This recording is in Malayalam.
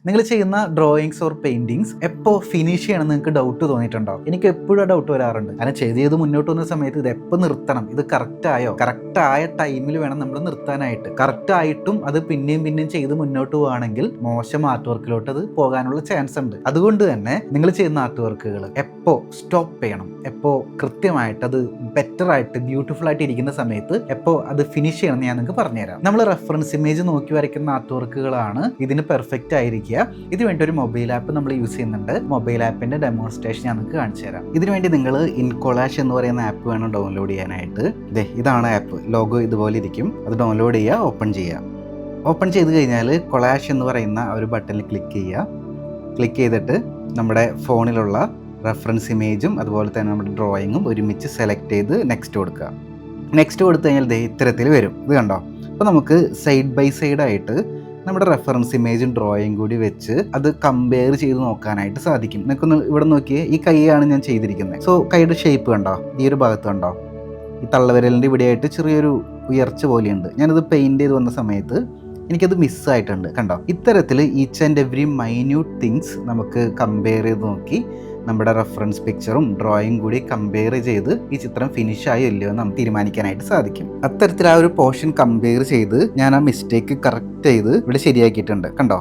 നിങ്ങൾ ചെയ്യുന്ന ഡ്രോയിങ്സ് ഓർ പെയിന്റിങ്സ് എപ്പോൾ ഫിനിഷ് ചെയ്യണം നിങ്ങൾക്ക് ഡൗട്ട് തോന്നിയിട്ടുണ്ടോ? എനിക്ക് എപ്പോഴും ഡൗട്ട് വരാറുണ്ട്. കാരണം ചെയ്ത് മുന്നോട്ട് പോകുന്ന സമയത്ത് ഇത് എപ്പോൾ നിർത്തണം, ഇത് കറക്റ്റായോ, കറക്റ്റായ ടൈമിൽ വേണം നമ്മൾ നിർത്താനായിട്ട്. കറക്റ്റ് ആയിട്ടും അത് പിന്നെയും ചെയ്ത് മുന്നോട്ട് പോവുകയാണെങ്കിൽ മോശം ആർട്ട് വർക്കിലോട്ട് അത് പോകാനുള്ള ചാൻസ് ഉണ്ട്. അതുകൊണ്ട് തന്നെ നിങ്ങൾ ചെയ്യുന്ന ആർട്ട് വർക്കുകൾ എപ്പോൾ സ്റ്റോപ്പ് ചെയ്യണം, എപ്പോൾ കൃത്യമായിട്ട് അത് ബെറ്റർ ആയിട്ട് ബ്യൂട്ടിഫുൾ ആയിട്ട് ഇരിക്കുന്ന സമയത്ത് എപ്പോൾ അത് ഫിനിഷ് ചെയ്യണം എന്ന് ഞാൻ നിങ്ങൾക്ക് പറഞ്ഞുതരാം. നമ്മൾ റെഫറൻസ് ഇമേജ് നോക്കി വരയ്ക്കുന്ന ആർട്ട് വർക്കുകളാണ് ഇതിന് പെർഫെക്റ്റ് ആയിരിക്കുക. ഇതിനു വേണ്ടി ഒരു മൊബൈൽ ആപ്പ് നമ്മൾ യൂസ് ചെയ്യുന്നുണ്ട്. മൊബൈൽ ആപ്പിന്റെ ഡെമോൺസ്ട്രേഷൻ ഞാൻ നിങ്ങൾക്ക് കാണിച്ചു തരാം. ഇതിനു വേണ്ടി നിങ്ങൾ ഇൻകൊളാഷ് എന്ന് പറയുന്ന ആപ്പ് വേണം ഡൗൺലോഡ് ചെയ്യാനായിട്ട്. ഇതാണ് ആപ്പ്. ലോഗോ ഇതുപോലെ ഇരിക്കും. അത് ഡൗൺലോഡ് ചെയ്യുക, ഓപ്പൺ ചെയ്യുക. ഓപ്പൺ ചെയ്ത് കഴിഞ്ഞാൽ കൊളാഷ് എന്ന് പറയുന്ന ഒരു ബട്ടണിൽ ക്ലിക്ക് ചെയ്യുക. ക്ലിക്ക് ചെയ്തിട്ട് നമ്മുടെ ഫോണിലുള്ള റെഫറൻസ് ഇമേജും അതുപോലെ തന്നെ നമ്മുടെ ഡ്രോയിങ്ങും ഒരുമിച്ച് സെലക്ട് ചെയ്ത് നെക്സ്റ്റ് കൊടുക്കുക. നെക്സ്റ്റ് കൊടുത്തു കഴിഞ്ഞാൽ ഇത്തരത്തിൽ വരും. ഇത് കണ്ടോ? അപ്പോൾ നമുക്ക് സൈഡ് ബൈ സൈഡ് ആയിട്ട് നമ്മുടെ റെഫറൻസ് ഇമേജും ഡ്രോയിങ് കൂടി വെച്ച് അത് കമ്പയർ ചെയ്ത് നോക്കാനായിട്ട് സാധിക്കും. നിങ്ങൾക്കൊന്ന് ഇവിടെ നോക്കിയേ, ഈ കൈയാണ് ഞാൻ ചെയ്തിരിക്കുന്നത്. സോ കൈയുടെ ഷേപ്പ് കണ്ടോ? ഈ ഒരു ഭാഗത്ത് കണ്ടോ? ഈ തള്ളവിരലിൻ്റെ ഇവിടെയായിട്ട് ചെറിയൊരു ഉയർച്ച പോലെയുണ്ട്. ഞാനത് പെയിൻറ്റ് ചെയ്ത് വന്ന സമയത്ത് എനിക്കത് മിസ്സായിട്ടുണ്ട്. കണ്ടോ? ഇത്തരത്തിൽ each and every minute things നമുക്ക് കമ്പയർ ചെയ്ത് നോക്കി നമ്മുടെ റെഫറൻസ് പിക്ചറും ഡ്രോയിങ് കൂടി കമ്പയർ ചെയ്ത് ഈ ചിത്രം ഫിനിഷ് ആയോ ഇല്ലയോ എന്ന് നമുക്ക് തീരുമാനിക്കാനായിട്ട് സാധിക്കും. അത്തരത്തിൽ ആ ഒരു പോർഷൻ കമ്പയർ ചെയ്ത് ഞാൻ ആ മിസ്റ്റേക്ക് കറക്റ്റ് ചെയ്ത് ഇവിടെ ശരിയാക്കിയിട്ടുണ്ട്. കണ്ടോ?